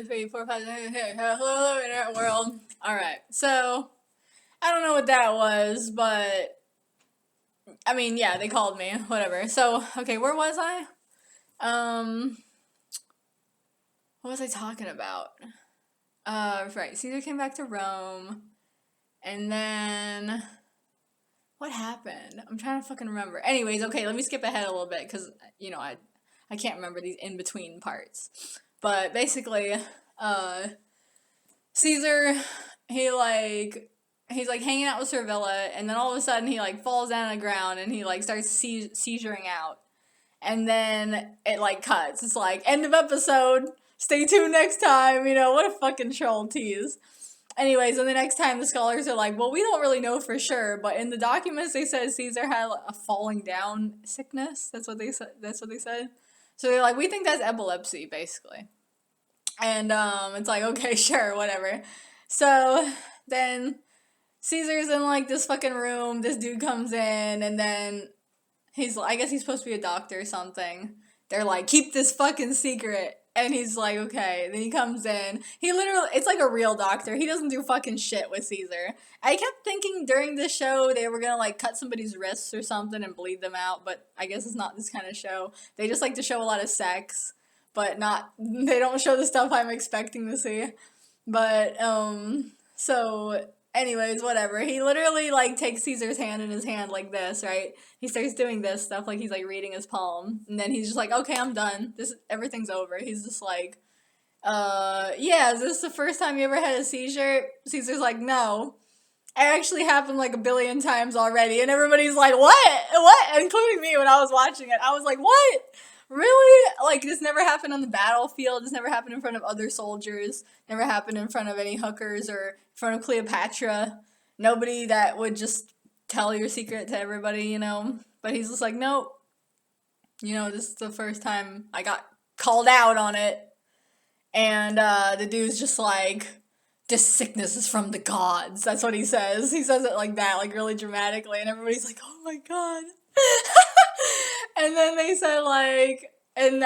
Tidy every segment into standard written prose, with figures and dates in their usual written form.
3, 4, 5, hello internet world. Alright, so I don't know what that was, but I mean, yeah, they called me, whatever. So, okay, where was I? What was I talking about? Right, Caesar came back to Rome, and then what happened? I'm trying to fucking remember. Anyways, okay, let me skip ahead a little bit, because, I can't remember these in-between parts. But basically, Caesar, he's like hanging out with Servilla, and then all of a sudden he like falls down on the ground and he like starts seizuring out, and then it like cuts. It's like end of episode. Stay tuned next time. What a fucking troll tease. Anyways, and the next time the scholars are like, well, we don't really know for sure, but in the documents they said Caesar had a falling down sickness. That's what they said. So they're like, we think that's epilepsy, basically. And it's like, okay, sure, whatever. So then Caesar's in like this fucking room. This dude comes in, and then I guess he's supposed to be a doctor or something. They're like, keep this fucking secret. And he's like, okay. Then he comes in. It's like a real doctor. He doesn't do fucking shit with Caesar. I kept thinking during this show they were gonna like cut somebody's wrists or something and bleed them out, but I guess it's not this kind of show. They just like to show a lot of sex, but they don't show the stuff I'm expecting to see. But, so anyways, whatever. He literally like takes Caesar's hand in his hand like this, right? He starts doing this stuff like he's like reading his palm, and then he's just like, okay, I'm done. Everything's over. He's just like, yeah, is this the first time you ever had a seizure? Caesar's like, no. It actually happened like a billion times already, and everybody's like, what? Including me when I was watching it. I was like, what? Really? Like, this never happened on the battlefield. This never happened in front of other soldiers. Never happened in front of any hookers or in front of Cleopatra. Nobody that would just tell your secret to everybody, But he's just like, nope. This is the first time I got called out on it. And the dude's just like, this sickness is from the gods. That's what he says. He says it like that, like really dramatically. And everybody's like, oh my god. And then they said like, and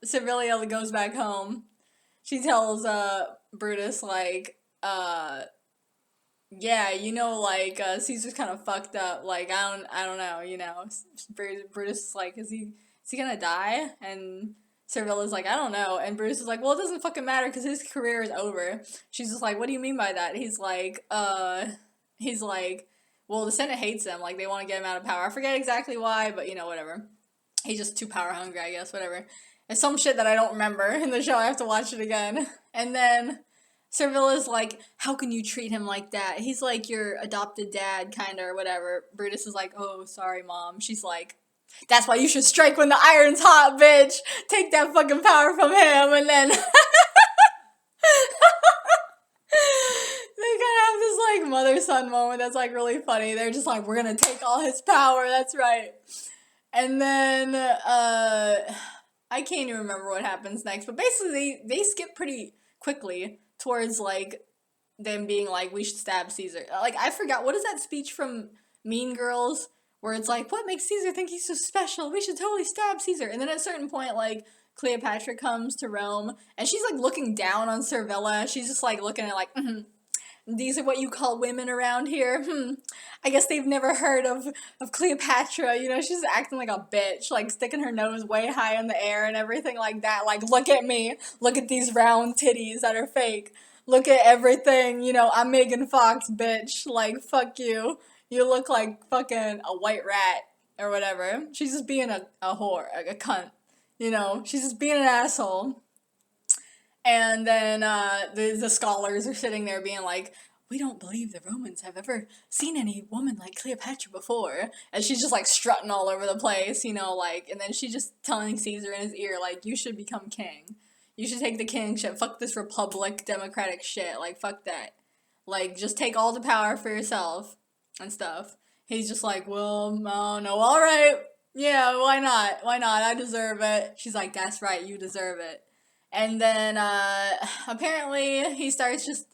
Servilia goes back home. She tells Brutus like, yeah, like Caesar's kind of fucked up. Like I don't know. Brutus is like, is he gonna die? And Servilla's like, I don't know. And Brutus is like, well, it doesn't fucking matter because his career is over. She's just like, what do you mean by that? He's like, well, the Senate hates him. Like, they want to get him out of power. I forget exactly why, but, whatever. He's just too power hungry, I guess, whatever. It's some shit that I don't remember in the show. I have to watch it again. And then Servilla's like, how can you treat him like that? He's like your adopted dad, kinda, or whatever. Brutus is like, oh, sorry, Mom. She's like, that's why you should strike when the iron's hot, bitch. Take that fucking power from him, and then... They kind of have this like mother-son moment that's like really funny. They're just like, we're gonna take all his power, that's right. And then I can't even remember what happens next, but basically they skip pretty quickly towards like them being like, we should stab Caesar. Like, I forgot, what is that speech from Mean Girls where it's like, what makes Caesar think he's so special? We should totally stab Caesar. And then at a certain point, like, Cleopatra comes to Rome, and she's like looking down on Servilla. She's just like looking at like, these are what you call women around here. I guess they've never heard of Cleopatra. She's acting like a bitch, like sticking her nose way high in the air and everything like that. Like, look at me. Look at these round titties that are fake. Look at everything. I'm Megan Fox, bitch. Like, fuck you. You look like fucking a white rat or whatever. She's just being a whore, a cunt. She's just being an asshole. And then the scholars are sitting there being like, we don't believe the Romans have ever seen any woman like Cleopatra before. And she's just like strutting all over the place, like, and then she's just telling Caesar in his ear, like, you should become king. You should take the kingship. Fuck this republic, democratic shit. Like, fuck that. Like, just take all the power for yourself and stuff. He's just like, well, no, alright. Yeah, why not? I deserve it. She's like, that's right, you deserve it. And then, apparently, he starts just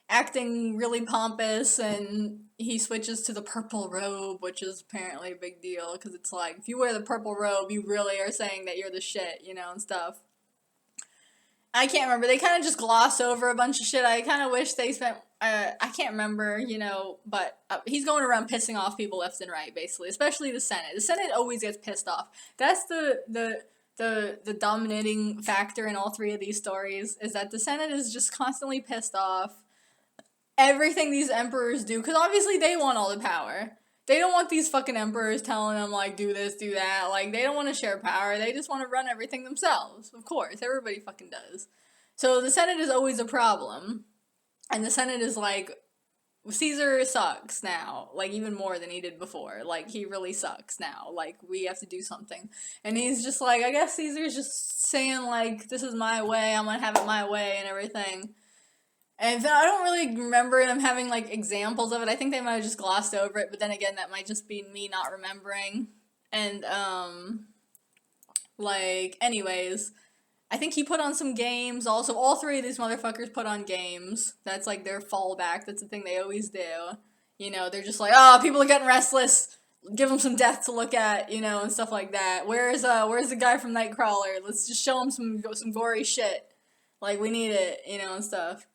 acting really pompous, and he switches to the purple robe, which is apparently a big deal, because it's like, if you wear the purple robe, you really are saying that you're the shit, and stuff. I can't remember. They kind of just gloss over a bunch of shit. I kind of wish they spent. I can't remember, but he's going around pissing off people left and right, basically, especially the Senate. The Senate always gets pissed off. That's the dominating factor in all three of these stories, is that the Senate is just constantly pissed off. Everything these emperors do, because obviously they want all the power. They don't want these fucking emperors telling them, like, do this, do that. Like, they don't want to share power. They just want to run everything themselves. Of course, everybody fucking does. So the Senate is always a problem. And the Senate is like, Caesar sucks now. Like, even more than he did before. Like, he really sucks now. Like, we have to do something. And he's just like, I guess Caesar's just saying, like, this is my way. I'm gonna have it my way and everything. And I don't really remember them having, like, examples of it. I think they might have just glossed over it, but then again, that might just be me not remembering. And, anyways, I think he put on some games. Also, all three of these motherfuckers put on games. That's, like, their fallback. That's the thing they always do. They're just like, oh, people are getting restless. Give them some death to look at, and stuff like that. Where's the guy from Nightcrawler? Let's just show him some gory shit. Like, we need it, and stuff.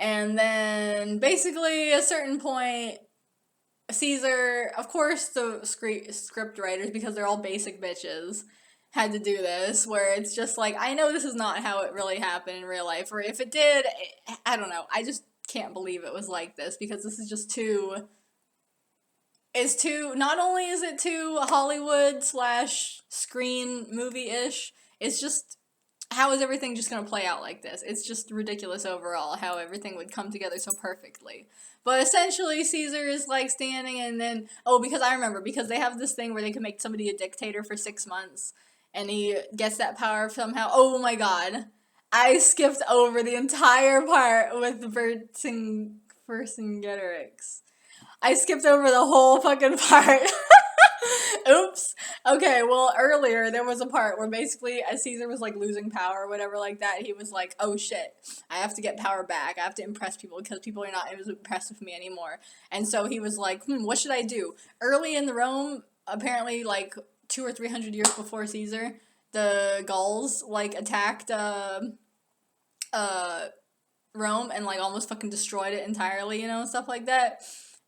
And then, basically, at a certain point, Caesar, of course the script writers, because they're all basic bitches, had to do this, where it's just like, I know this is not how it really happened in real life, or if it did, I don't know, I just can't believe it was like this, because this is just not only is it too Hollywood / screen movie-ish, it's just, how is everything just going to play out like this? It's just ridiculous overall how everything would come together so perfectly. But essentially, Caesar is, like, standing, and then, because I remember, because they have this thing where they can make somebody a dictator for 6 months, and he gets that power somehow. Oh my god. I skipped over the entire part with Vercingetorix. I skipped over the whole fucking part. Oops. Okay, well, earlier there was a part where basically, as Caesar was, like, losing power or whatever like that, he was like, oh shit, I have to get power back. I have to impress people because people are not impressed with me anymore. And so he was like, what should I do? Early in the Rome, apparently, like, 200 or 300 years before Caesar, the Gauls, like, attacked, Rome and, like, almost fucking destroyed it entirely, and stuff like that.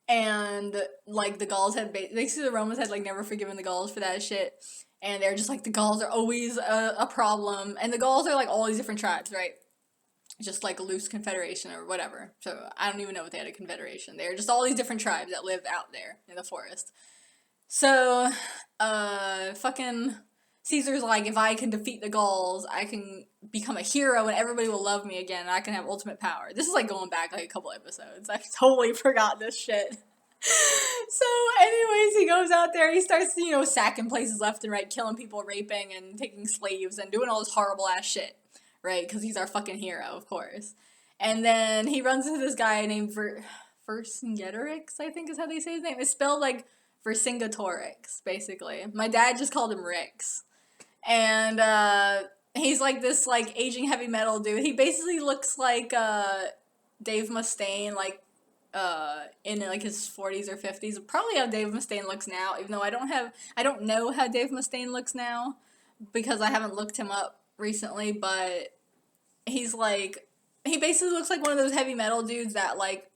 And, like, the Gauls had, basically the Romans had, like, never forgiven the Gauls for that shit. And they're just like, the Gauls are always a problem. And the Gauls are, like, all these different tribes, right? Just, like, a loose confederation or whatever. So, I don't even know if they had a confederation. They're just all these different tribes that live out there in the forest. So, fucking Caesar's like, if I can defeat the Gauls, I can become a hero and everybody will love me again and I can have ultimate power. This is, like, going back, like, a couple episodes. I totally forgot this shit. So, anyways, he goes out there, he starts, sacking places left and right, killing people, raping, and taking slaves, and doing all this horrible ass shit, right? Because he's our fucking hero, of course. And then he runs into this guy named Vercingetorix, I think is how they say his name. It's spelled like Vercingetorix, basically. My dad just called him Rix. And, he's, like, this, like, aging heavy metal dude. He basically looks like, Dave Mustaine, like, in, like, his 40s or 50s. Probably how Dave Mustaine looks now, even though I don't know how Dave Mustaine looks now, because I haven't looked him up recently, but he's, like, he basically looks like one of those heavy metal dudes that, like,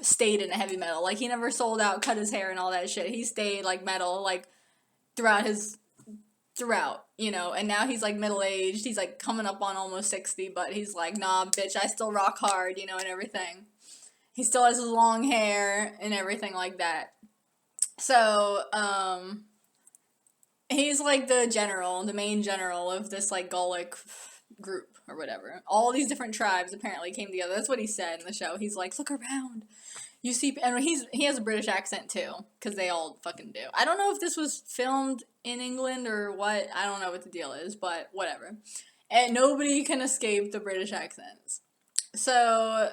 stayed in heavy metal. Like, he never sold out, cut his hair and all that shit. He stayed, like, metal, like, throughout, and now he's, like, middle-aged, he's, like, coming up on almost 60, but he's like, nah, bitch, I still rock hard, and everything. He still has his long hair and everything like that. So, he's, like, the main general of this, like, Gallic group, or whatever. All these different tribes, apparently, came together. That's what he said in the show. He's like, look around. You see, and he has a British accent too, because they all fucking do. I don't know if this was filmed in England or what. I don't know what the deal is, but whatever. And nobody can escape the British accents. So,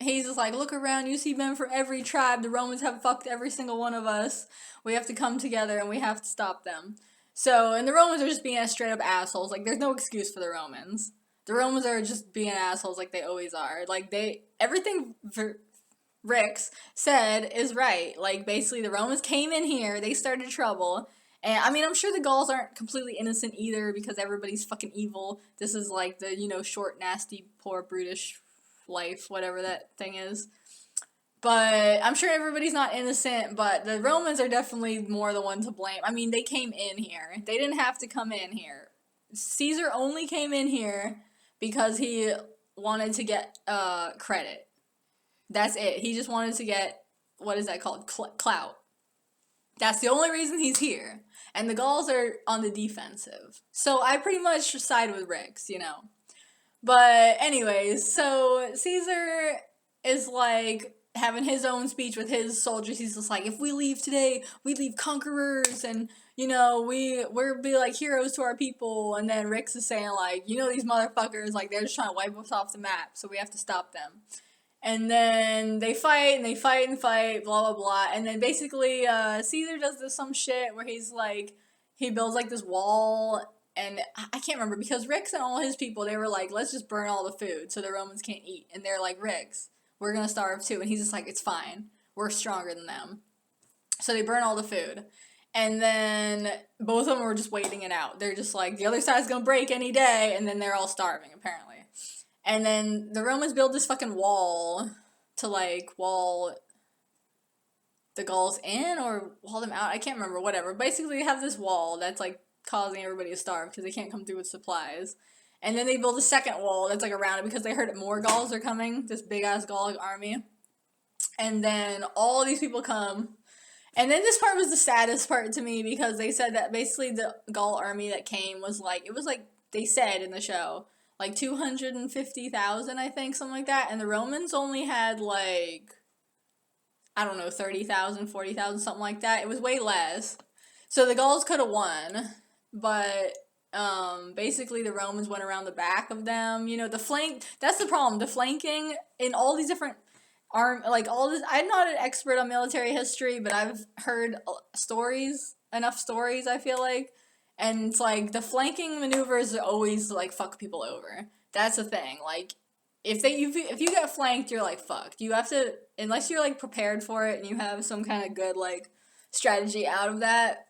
he's just like, look around, you see men from every tribe. The Romans have fucked every single one of us. We have to come together and we have to stop them. So, and the Romans are just being straight up assholes. Like, there's no excuse for the Romans. The Romans are just being assholes like they always are. Like, everything Rix said is right. Like, basically, the Romans came in here, they started trouble, And I mean, I'm sure the Gauls aren't completely innocent either because everybody's fucking evil. This is like the, short, nasty, poor, brutish life, whatever that thing is. But I'm sure everybody's not innocent, but the Romans are definitely more the one to blame. I mean, they came in here. They didn't have to come in here. Caesar only came in here because he wanted to get credit. That's it. He just wanted to get, what is that called? Clout. That's the only reason he's here. And the Gauls are on the defensive. So I pretty much side with Rix, But anyways, so Caesar is like having his own speech with his soldiers. He's just like, if we leave today, we leave conquerors, and we're be like heroes to our people. And then Rix is saying like, these motherfuckers, like they're just trying to wipe us off the map, so we have to stop them. And then they fight and they fight and fight, blah blah blah. And then basically Caesar does some shit where he's like, he builds like this wall. And I can't remember, because Rix and all his people, they were like, let's just burn all the food so the Romans can't eat. And they're like, Rix, we're gonna starve too. And he's just like, it's fine. We're stronger than them. So they burn all the food. And then both of them were just waiting it out. They're just like, the other side's gonna break any day. And then they're all starving, apparently. And then the Romans build this fucking wall to like wall the Gauls in or wall them out. I can't remember, whatever. Basically, they have this wall that's like causing everybody to starve because they can't come through with supplies. And then they build a second wall that's like around it because they heard more Gauls are coming, this big ass Gaul army. And then all these people come. And then this part was the saddest part to me because they said that basically the Gaul army that came was like, it was like they said in the show, like 250,000, I think, something like that. And the Romans only had like, I don't know, 30,000, 40,000, something like that. It was way less. So the Gauls could have won. But basically the Romans went around the back of them. The flank, that's the problem. The flanking in all these different like all this, I'm not an expert on military history, but I've heard enough stories, I feel like. And it's like the flanking maneuvers are always like fuck people over. That's the thing. Like if you get flanked, you're like fucked. You have to, unless you're like prepared for it and you have some kind of good like strategy out of that.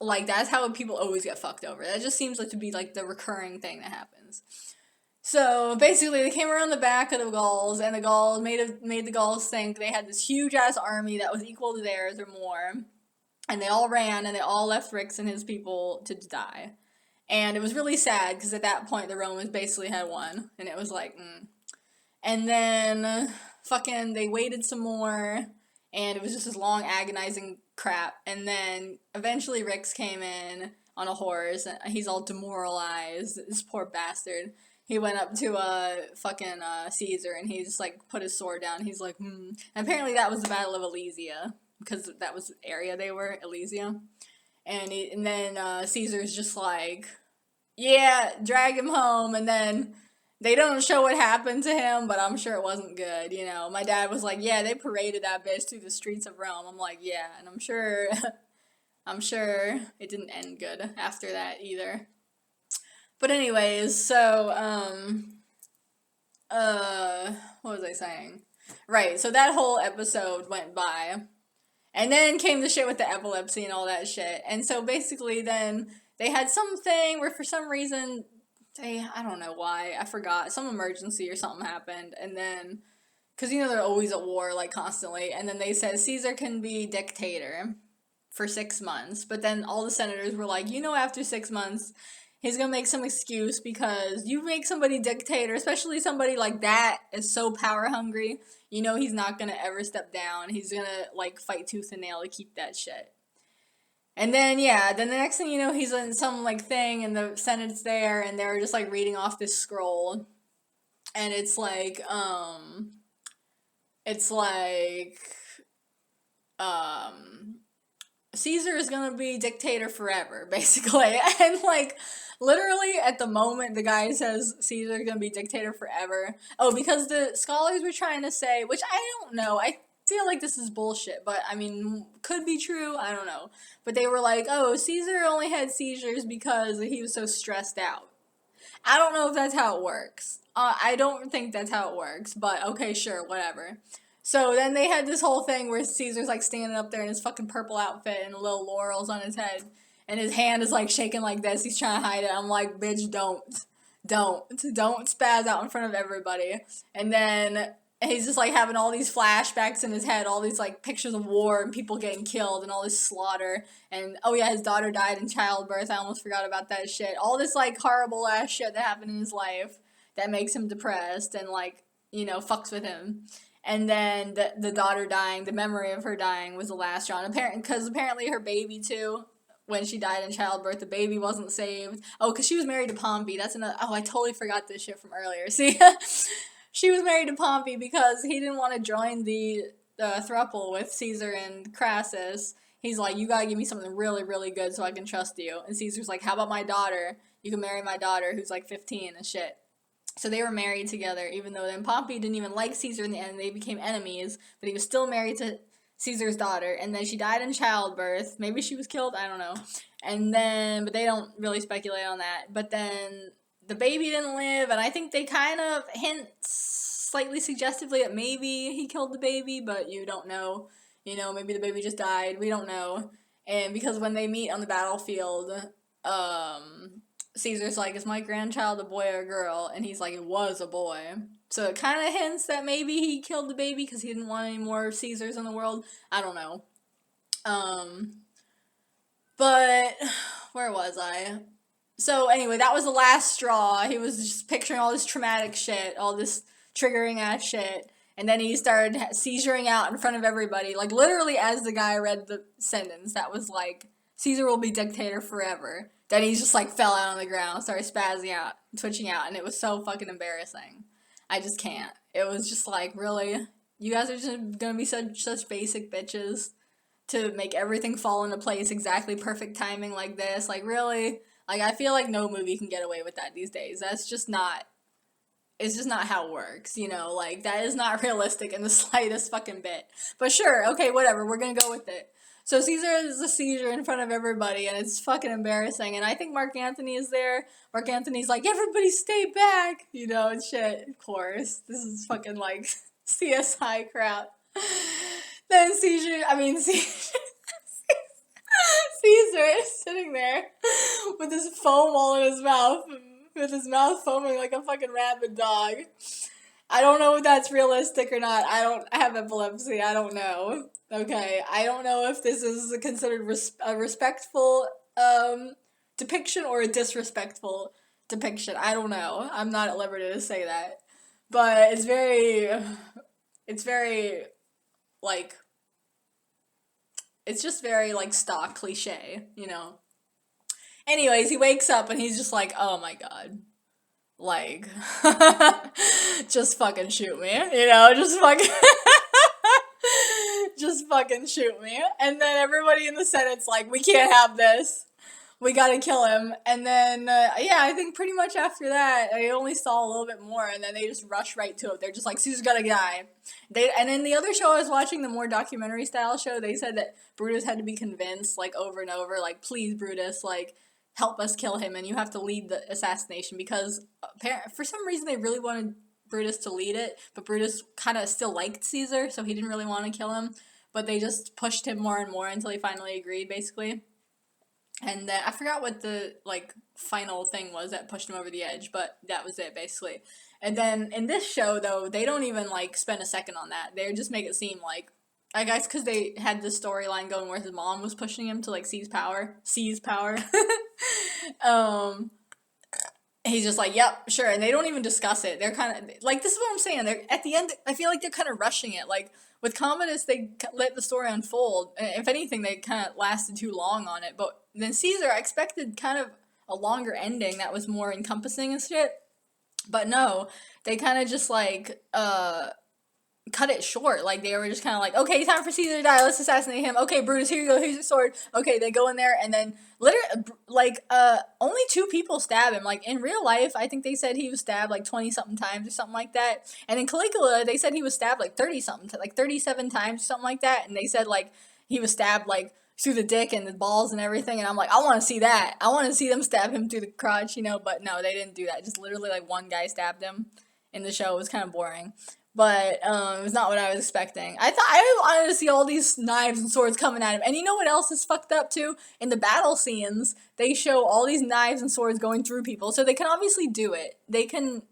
Like, that's how people always get fucked over. That just seems like to be, like, the recurring thing that happens. So, basically, they came around the back of the Gauls, and the Gauls made the Gauls think they had this huge-ass army that was equal to theirs or more. And they all ran, and they all left Rix and his people to die. And it was really sad, because at that point, the Romans basically had won. And it was like, And then, they waited some more, and it was just this long, agonizing crap. And then eventually Rix came in on a horse, and he's all demoralized, this poor bastard. He went up to Caesar, and he just like put his sword down. He's like, And apparently that was the Battle of Alesia, because that was the area they were, Alesia. And then Caesar's just like, yeah, drag him home. And then they don't show what happened to him, but I'm sure it wasn't good, My dad was like, yeah, they paraded that bitch through the streets of Rome. I'm like, yeah, and I'm sure it didn't end good after that either. But anyways, so, what was I saying? Right, so that whole episode went by. And then came the shit with the epilepsy and all that shit. And so basically then they had something where for some reason I don't know why, I forgot, some emergency or something happened, and then, because they're always at war, like, constantly, and then they said Caesar can be dictator for 6 months, but then all the senators were like, after 6 months, he's gonna make some excuse, because you make somebody dictator, especially somebody like that is so power hungry, he's not gonna ever step down, he's gonna, like, fight tooth and nail to keep that shit. And then, then the next thing you know, he's in some, like, thing, and the Senate's there, and they're just, like, reading off this scroll. And it's like, Caesar is gonna be dictator forever, basically. And, like, literally, at the moment the guy says Caesar's gonna be dictator forever. Oh, because the scholars were trying to say, which I don't know, I feel like this is bullshit, but I mean, could be true, I don't know. But they were like, oh, Caesar only had seizures because he was so stressed out. I don't know if that's how it works. I don't think that's how it works, but okay, sure, whatever. So then they had this whole thing where Caesar's like standing up there in his fucking purple outfit and little laurels on his head. and his hand is like shaking like this. He's trying to hide it. I'm like, bitch, don't spaz out in front of everybody. And then he's just like having all these flashbacks in his head, all these like pictures of war and people getting killed and all this slaughter. And oh yeah, his daughter died in childbirth. I almost forgot about that shit. All this like horrible ass shit that happened in his life that makes him depressed and like, you know, fucks with him. And then the daughter dying, the memory of her dying was the last straw. Because apparently her baby too, when she died in childbirth, the baby wasn't saved. Oh, because she was married to Pompey. That's another. Oh, I totally forgot this shit from earlier. See, she was married to Pompey because he didn't want to join the throuple with Caesar and Crassus. He's like, you gotta give me something really, really good so I can trust you. And Caesar's like, how about my daughter? You can marry my daughter who's like 15 and shit. So they were married together, even though then Pompey didn't even like Caesar in the end. They became enemies, but he was still married to Caesar's daughter. And then she died in childbirth. Maybe she was killed, I don't know. And then, but they don't really speculate on that. But then the baby didn't live, and I think they kind of hint slightly suggestively that maybe he killed the baby, but you don't know. You know, maybe the baby just died. We don't know. And because when they meet on the battlefield, Caesar's like, is my grandchild a boy or a girl? And he's like, it was a boy. So it kind of hints that maybe he killed the baby because he didn't want any more Caesars in the world. I don't know. But where was I? So anyway, that was the last straw. He was just picturing all this traumatic shit, all this triggering ass shit. And then he started seizuring out in front of everybody. Like, literally, as the guy read the sentence, that was like, Caesar will be dictator forever. Then he just, like, fell out on the ground, started spazzing out, twitching out, and it was so fucking embarrassing. I just can't. It was just like, really? You guys are just gonna be such basic bitches to make everything fall into place, exactly perfect timing like this? Like, really? Like, I feel like no movie can get away with that these days. That's just not... It's just not how it works, you know? Like, that is not realistic in the slightest fucking bit. But sure, okay, whatever, we're gonna go with it. So Caesar is a seizure in front of everybody, and it's fucking embarrassing. And I think Mark Antony is there. Mark Antony's like, everybody stay back, you know, and shit. Of course, this is fucking like CSI crap. Then Caesar is sitting there with his foam all in his mouth, with his mouth foaming like a fucking rabid dog. I don't know if that's realistic or not. I have epilepsy. I don't know. Okay, I don't know if this is considered a respectful depiction or a disrespectful depiction. I don't know. I'm not at liberty to say that. But it's very, like, it's just very, like, stock cliche, you know? Anyways, he wakes up and he's just like, oh my god. Like, just fucking shoot me, you know? Just fucking shoot me. And then everybody in the Senate's like, we can't have this. We gotta kill him. And then, yeah, I think pretty much after that, I only saw a little bit more, and then they just rush right to it. They're just like, Caesar's gotta die. And in the other show I was watching, the more documentary-style show, they said that Brutus had to be convinced, like, over and over, like, please, Brutus, like, help us kill him, and you have to lead the assassination, because for some reason they really wanted Brutus to lead it, but Brutus kind of still liked Caesar, so he didn't really want to kill him, but they just pushed him more and more until he finally agreed, basically. And then I forgot what the, like, final thing was that pushed him over the edge, but that was it, basically. And then in this show, though, they don't even, like, spend a second on that. They just make it seem like, I guess because they had this storyline going where his mom was pushing him to, like, seize power. He's just like, yep, sure, and they don't even discuss it. They're kind of, like, this is what I'm saying, they're, at the end, I feel like they're kind of rushing it. Like, with Commodus, they let the story unfold, and if anything, they kind of lasted too long on it, but then Caesar, I expected kind of a longer ending that was more encompassing and shit, but no, they kind of just, like, cut it short. Like, they were just kind of like, okay, time for Caesar to die, let's assassinate him. Okay, Brutus, here you go, here's your sword. Okay, they go in there, and then literally, like, only 2 people stab him. Like, in real life, I think they said he was stabbed, like, 20-something times or something like that. And in Caligula, they said he was stabbed, like, 30-something, like, 37 times or something like that. And they said, like, he was stabbed, like, through the dick and the balls and everything. And I'm like, I want to see that. I want to see them stab him through the crotch, you know? But no, they didn't do that. Just literally, like, one guy stabbed him in the show. It was kind of boring. But it was not what I was expecting. I wanted to see all these knives and swords coming at him. And you know what else is fucked up too? In the battle scenes, they show all these knives and swords going through people. So they can obviously do it. They can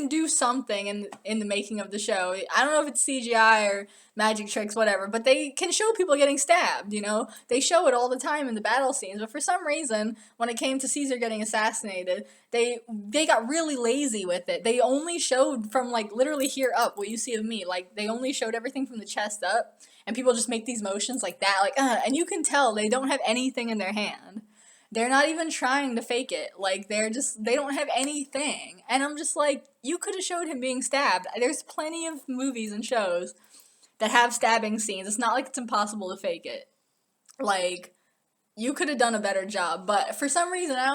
do something in the making of the show. I don't know if it's CGI or magic tricks, whatever, but they can show people getting stabbed, you know? They show it all the time in the battle scenes, but for some reason, when it came to Caesar getting assassinated, they got really lazy with it. They only showed from like literally here up what you see of me. Like they only showed everything from the chest up, and people just make these motions like that, like and you can tell they don't have anything in their hand. They're not even trying to fake it. Like they don't have anything. And I'm just like, you could have showed him being stabbed. There's plenty of movies and shows that have stabbing scenes. It's not like it's impossible to fake it. Like you could have done a better job, but for some reason, I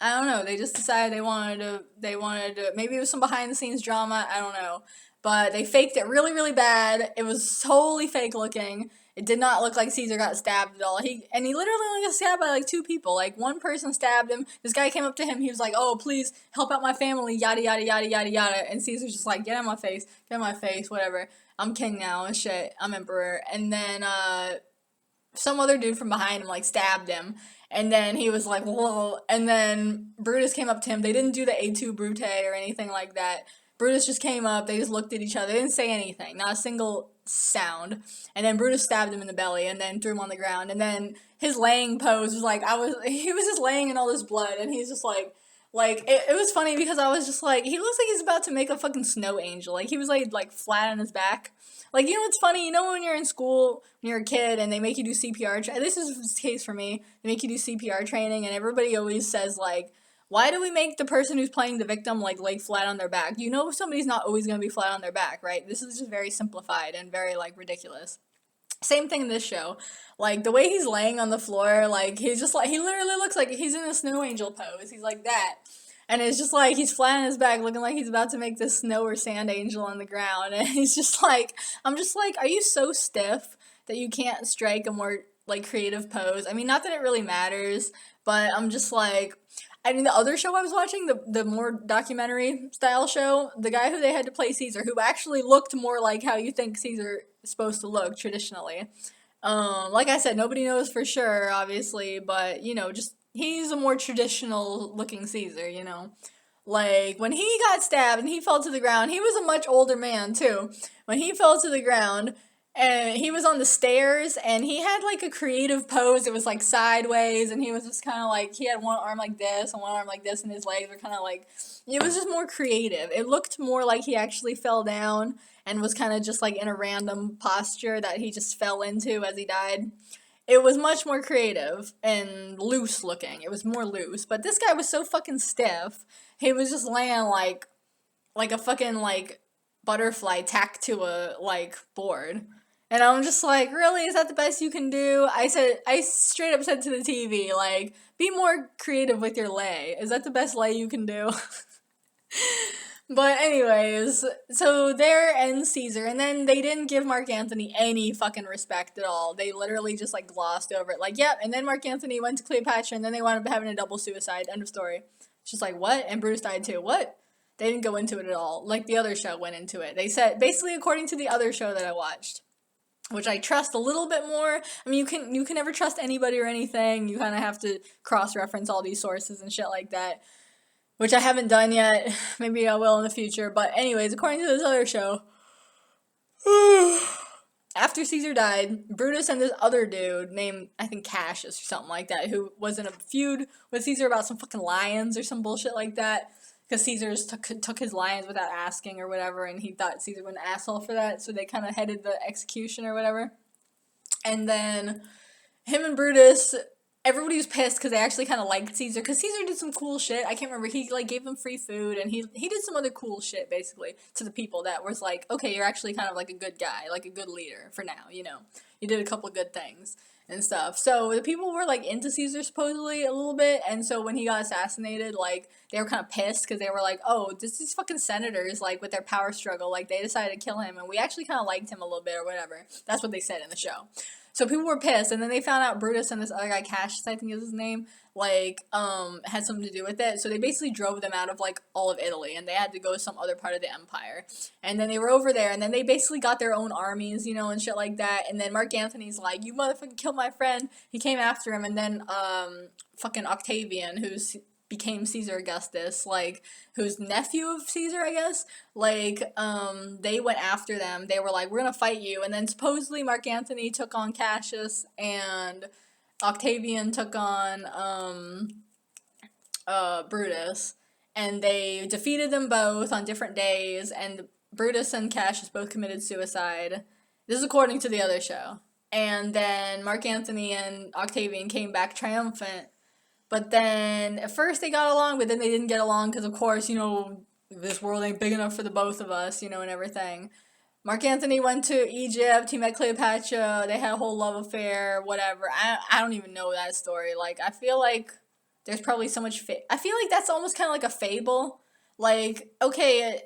don't know. They just decided they wanted to maybe it was some behind the scenes drama, I don't know. But they faked it really, really bad. It was totally fake looking. It did not look like Caesar got stabbed at all. He literally only got stabbed by like two people. Like one person stabbed him. This guy came up to him. He was like, "Oh, please help out my family." Yada yada yada yada yada. And Caesar's just like, "Get out of my face. Get out of my face. Whatever. I'm king now and shit. I'm emperor." And then some other dude from behind him like stabbed him, and then he was like, whoa, and then Brutus came up to him. They didn't do the Et tu, Brute or anything like that. Brutus just came up, they just looked at each other, they didn't say anything, not a single sound, and then Brutus stabbed him in the belly and then threw him on the ground, and then his laying pose was like, he was just laying in all this blood, and he's just like, it was funny because I was just like, he looks like he's about to make a fucking snow angel. Like, he was like flat on his back. Like, you know what's funny? You know when you're in school, when you're a kid, and they make you do CPR, this is the case for me, they make you do CPR training, and everybody always says, like, why do we make the person who's playing the victim, like, lay flat on their back? You know somebody's not always going to be flat on their back, right? This is just very simplified and very, like, ridiculous. Same thing in this show. Like, the way he's laying on the floor, like, he's just like, he literally looks like he's in a snow angel pose. He's like that. And it's just like, he's flat on his back, looking like he's about to make this snow or sand angel on the ground. And he's just like, I'm just like, are you so stiff that you can't strike a more, like, creative pose? I mean, not that it really matters, but I'm just like, I mean, the other show I was watching, the more documentary style show, the guy who they had to play Caesar, who actually looked more like how you think Caesar is supposed to look traditionally. Like I said, nobody knows for sure, obviously, but you know, just he's a more traditional looking Caesar, you know. Like when he got stabbed and he fell to the ground, he was a much older man too. When he fell to the ground, and he was on the stairs and he had like a creative pose. It was like sideways, and he was just kind of like, he had one arm like this and one arm like this, and his legs were kind of like, it was just more creative. It looked more like he actually fell down and was kind of just like in a random posture that he just fell into as he died. It was much more creative and loose looking. It was more loose, but this guy was so fucking stiff. He was just laying like a fucking like butterfly tacked to a like board. And I'm just like, really? Is that the best you can do? I straight up said to the TV, like, be more creative with your lay. Is that the best lay you can do? But anyways, so there ends Caesar, and then they didn't give Mark Antony any fucking respect at all. They literally just like glossed over it, like, yep, and then Mark Antony went to Cleopatra, and then they wound up having a double suicide, end of story. It's just like, what? And Brutus died too, what? They didn't go into it at all, like the other show went into it. They said, basically according to the other show that I watched, which I trust a little bit more. I mean, you can never trust anybody or anything. You kind of have to cross-reference all these sources and shit like that, which I haven't done yet. Maybe I will in the future. But anyways, according to this other show, after Caesar died, Brutus and this other dude named, I think, Cassius or something like that, who was in a feud with Caesar about some fucking lions or some bullshit like that, because Caesar took his lions without asking or whatever, and he thought Caesar was an asshole for that, so they kind of headed the execution or whatever. And then him and Brutus, everybody was pissed because they actually kind of liked Caesar, because Caesar did some cool shit. I can't remember. He like gave them free food, and he did some other cool shit basically to the people that was like, okay, you're actually kind of like a good guy, like a good leader for now, you know. You did a couple good things and stuff. So the people were like into Caesar supposedly a little bit, and so when he got assassinated, like they were kind of pissed because they were like, oh, these fucking senators, like with their power struggle, like they decided to kill him, and we actually kind of liked him a little bit or whatever. That's what they said in the show. So people were pissed, and then they found out Brutus and this other guy, Cassius, I think is his name, like, had something to do with it. So they basically drove them out of, like, all of Italy, and they had to go to some other part of the empire. And then they were over there, and then they basically got their own armies, you know, and shit like that. And then Mark Antony's like, you motherfucking killed my friend. He came after him, and then, fucking Octavian, who's became Caesar Augustus, like, who's nephew of Caesar, I guess, like, they went after them. They were like, we're gonna fight you. And then supposedly Mark Antony took on Cassius, and Octavian took on, Brutus. And they defeated them both on different days, and Brutus and Cassius both committed suicide. This is according to the other show. And then Mark Antony and Octavian came back triumphant. But then, at first they got along, but then they didn't get along because, of course, you know, this world ain't big enough for the both of us, you know, and everything. Mark Antony went to Egypt, he met Cleopatra, they had a whole love affair, whatever. I don't even know that story. Like, I feel like there's probably so much I feel like that's almost kind of like a fable. Like, okay,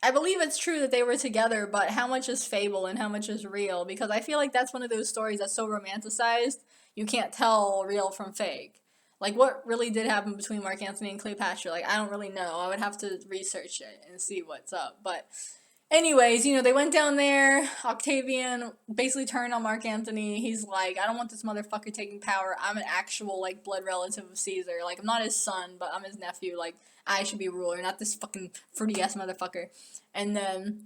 I believe it's true that they were together, but how much is fable and how much is real? Because I feel like that's one of those stories that's so romanticized, you can't tell real from fake. Like, what really did happen between Mark Antony and Cleopatra? Like, I don't really know. I would have to research it and see what's up. But anyways, you know, they went down there. Octavian basically turned on Mark Antony. He's like, I don't want this motherfucker taking power. I'm an actual, like, blood relative of Caesar. Like, I'm not his son, but I'm his nephew. Like, I should be ruler, not this fucking fruity-ass motherfucker. And then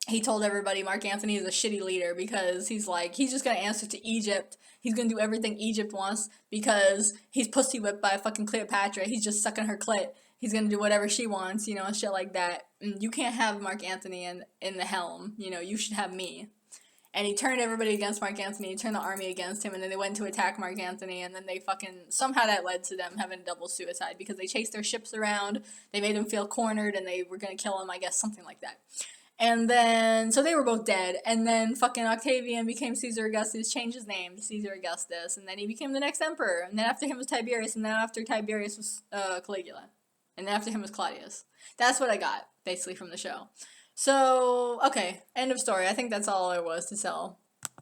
he told everybody Mark Antony is a shitty leader because he's like, he's just gonna answer to Egypt. He's gonna do everything Egypt wants because he's pussy whipped by fucking Cleopatra. He's just sucking her clit. He's gonna do whatever she wants, you know, and shit like that. And you can't have Mark Antony in the helm, you know, you should have me. And he turned everybody against Mark Antony, he turned the army against him, and then they went to attack Mark Antony, and then they fucking, somehow that led to them having a double suicide, because they chased their ships around, they made him feel cornered, and they were gonna kill him, I guess, something like that. And then, so they were both dead. And then fucking Octavian became Caesar Augustus, changed his name to Caesar Augustus. And then he became the next emperor. And then after him was Tiberius. And then after Tiberius was Caligula. And then after him was Claudius. That's what I got, basically, from the show. So, okay, end of story. I think that's all there was to tell.